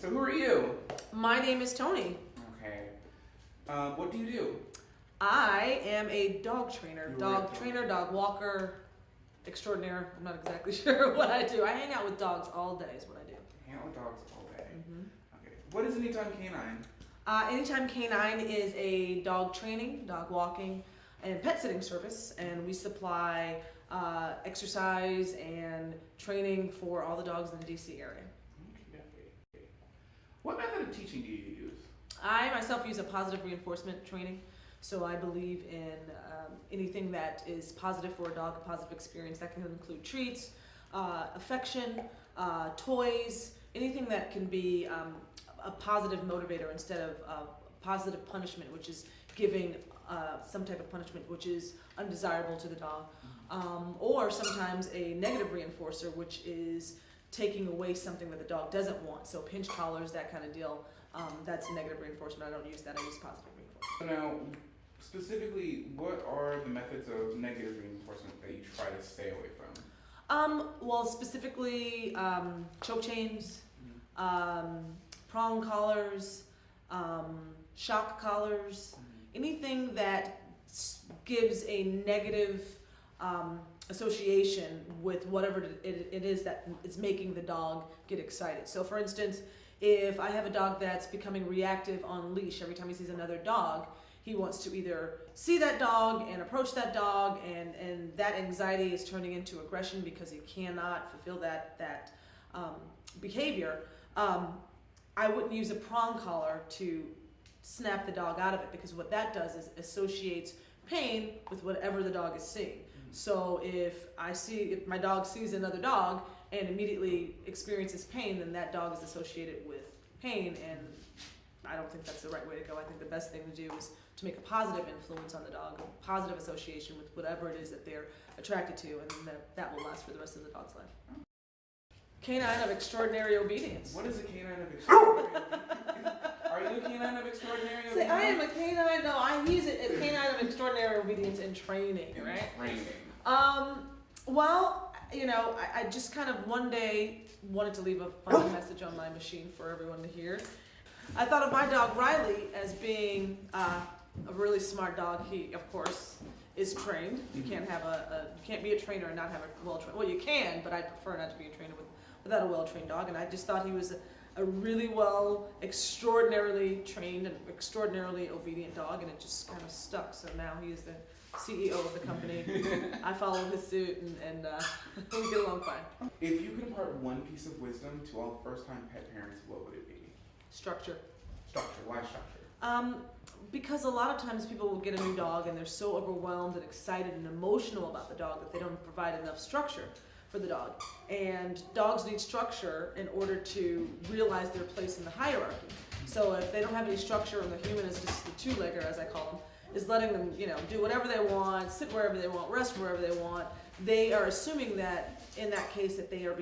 So who are you? My name is Tony. Okay. What do you do? I am a dog trainer, You're dog a trainer, dog walker, extraordinaire. I'm not exactly sure what I do. I hang out with dogs all day is what I do. Hang out with dogs all day. Mm-hmm. Okay. What is Anytime Canine? Anytime Canine is a dog training, dog walking, and pet sitting service, and we supply exercise and training for all the dogs in the DC area. Okay. What method of teaching do you use? I myself use a positive reinforcement training, so I believe in anything that is positive for a dog, a positive experience. That can include treats, affection, toys, anything that can be a positive motivator instead of positive punishment, which is giving some type of punishment which is undesirable to the dog, or sometimes a negative reinforcer, which is taking away something that the dog doesn't want. So pinch collars, that kind of deal. That's a negative reinforcement. I don't use that. I use positive reinforcement. Now, specifically, what are the methods of negative reinforcement that you try to stay away from? Well, specifically, choke chains, prong collars, shock collars, anything that gives a negative association with whatever it is that is making the dog get excited. So for instance, if I have a dog that's becoming reactive on leash, every time he sees another dog, he wants to either see that dog and approach that dog, and that anxiety is turning into aggression because he cannot fulfill that behavior. I wouldn't use a prong collar to snap the dog out of it, because what that does is associates pain with whatever the dog is seeing. So if my dog sees another dog and immediately experiences pain, then that dog is associated with pain, and I don't think that's the right way to go. I think the best thing to do is to make a positive influence on the dog, a positive association with whatever it is that they're attracted to, and that will last for the rest of the dog's life. Canine of extraordinary obedience. What is a canine of extraordinary obedience? Are you a canine of extraordinary obedience? See, I am a canine. No, I use it as canine of extraordinary obedience in training, right? Training. Well, I just kind of one day wanted to leave a funny message on my machine for everyone to hear. I thought of my dog Riley as being a really smart dog. He, of course, is trained. You can't have you can't be a trainer and not have a well-trained. Well, you can, but I prefer not to be a trainer without a well-trained dog. And I just thought he was a really extraordinarily trained and extraordinarily obedient dog, and it just kind of stuck. So now he is the CEO of the company. I follow his suit, and we get along fine. If you could impart one piece of wisdom to all first-time pet parents, what would it be? Structure. Structure. Why structure? Because a lot of times people will get a new dog and they're so overwhelmed and excited and emotional about the dog that they don't provide enough structure for the dog. And dogs need structure in order to realize their place in the hierarchy. So if they don't have any structure and the human is just the two-legger, as I call them, is letting them, do whatever they want, sit wherever they want, rest wherever they want, they are assuming that in that case that they are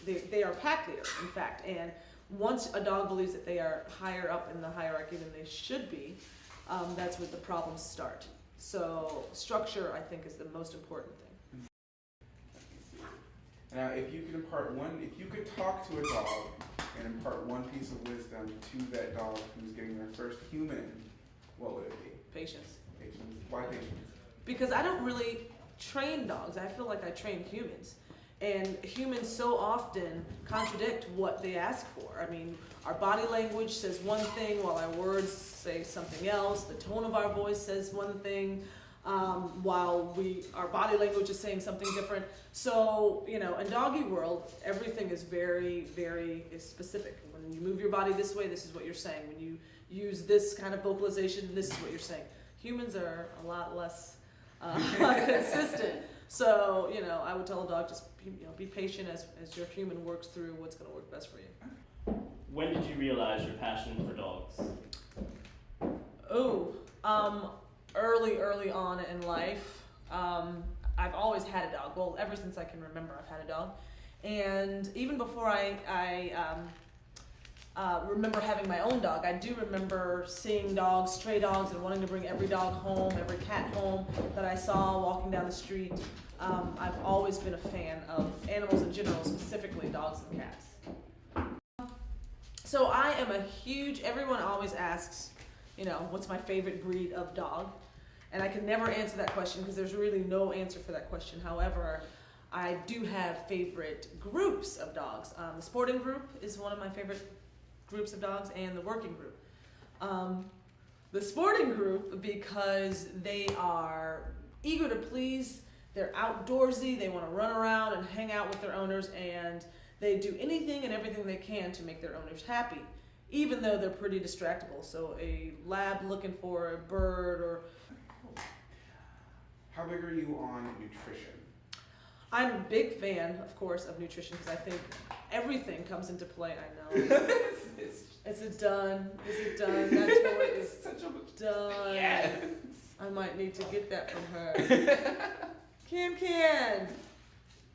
they are pack leader, in fact. And once a dog believes that they are higher up in the hierarchy than they should be, that's where the problems start. So structure, I think, is the most important thing. Now, if you could talk to a dog and impart one piece of wisdom to that dog who's getting their first human, what would it be? Patience. Patience. Why patience? Because I don't really train dogs. I feel like I train humans. And humans so often contradict what they ask for. I mean, our body language says one thing while our words say something else. The tone of our voice says one thing while our body language is saying something different. So, in doggy world, everything is very, very specific. When you move your body this way, this is what you're saying. When you use this kind of vocalization, this is what you're saying. Humans are a lot less consistent. So, I would tell a dog, just be patient as your human works through what's going to work best for you. When did you realize your passion for dogs? Early on in life. I've always had a dog. Well, ever since I can remember, I've had a dog. And even before I remember having my own dog, I do remember seeing dogs, stray dogs, and wanting to bring every dog home, every cat home that I saw walking down the street. I've always been a fan of animals in general, specifically dogs and cats. So I am a huge, everyone always asks, you know, what's my favorite breed of dog? And I can never answer that question because there's really no answer for that question. However, I do have favorite groups of dogs. The sporting group is one of my favorite groups of dogs, and the working group. The sporting group, because they are eager to please, they're outdoorsy, they want to run around and hang out with their owners, and they do anything and everything they can to make their owners happy, even though they're pretty distractible. So a lab looking for a bird or... How big are you on nutrition? I'm a big fan, of course, of nutrition because I think everything comes into play. I know. Is it done? Is it done? That toy is done. Yes. I might need to get that from her. Can.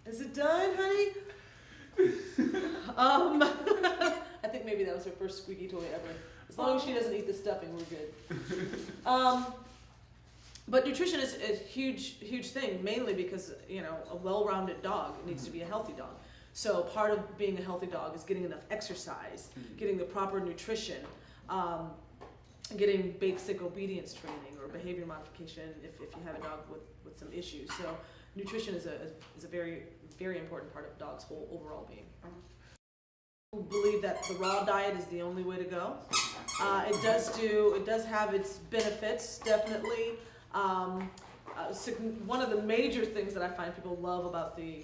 Is it done, honey? I think maybe that was her first squeaky toy ever. As long as she doesn't eat the stuffing, we're good. But nutrition is a huge thing, mainly because, you know, a well-rounded dog needs to be a healthy dog. So part of being a healthy dog is getting enough exercise, getting the proper nutrition, getting basic obedience training or behavior modification if you have a dog with some issues. So nutrition is a very, very important part of a dog's whole overall being. Who believe that the raw diet is the only way to go. It does have its benefits, definitely. One of the major things that I find people love about the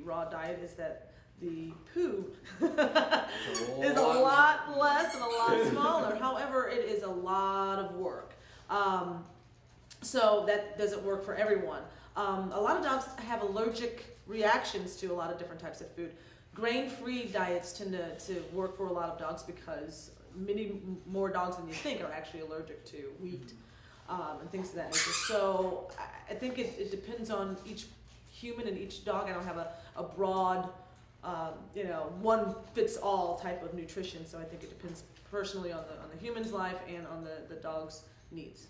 raw diet is that the poo is a lot less and a lot smaller. However, it is a lot of work. So that doesn't work for everyone. A lot of dogs have allergic reactions to a lot of different types of food. Grain-free diets tend to work for a lot of dogs because many more dogs than you think are actually allergic to wheat. And things of that nature. So I think it depends on each human and each dog. I don't have a broad, one fits all type of nutrition. So I think it depends personally on the human's life and on the dog's needs.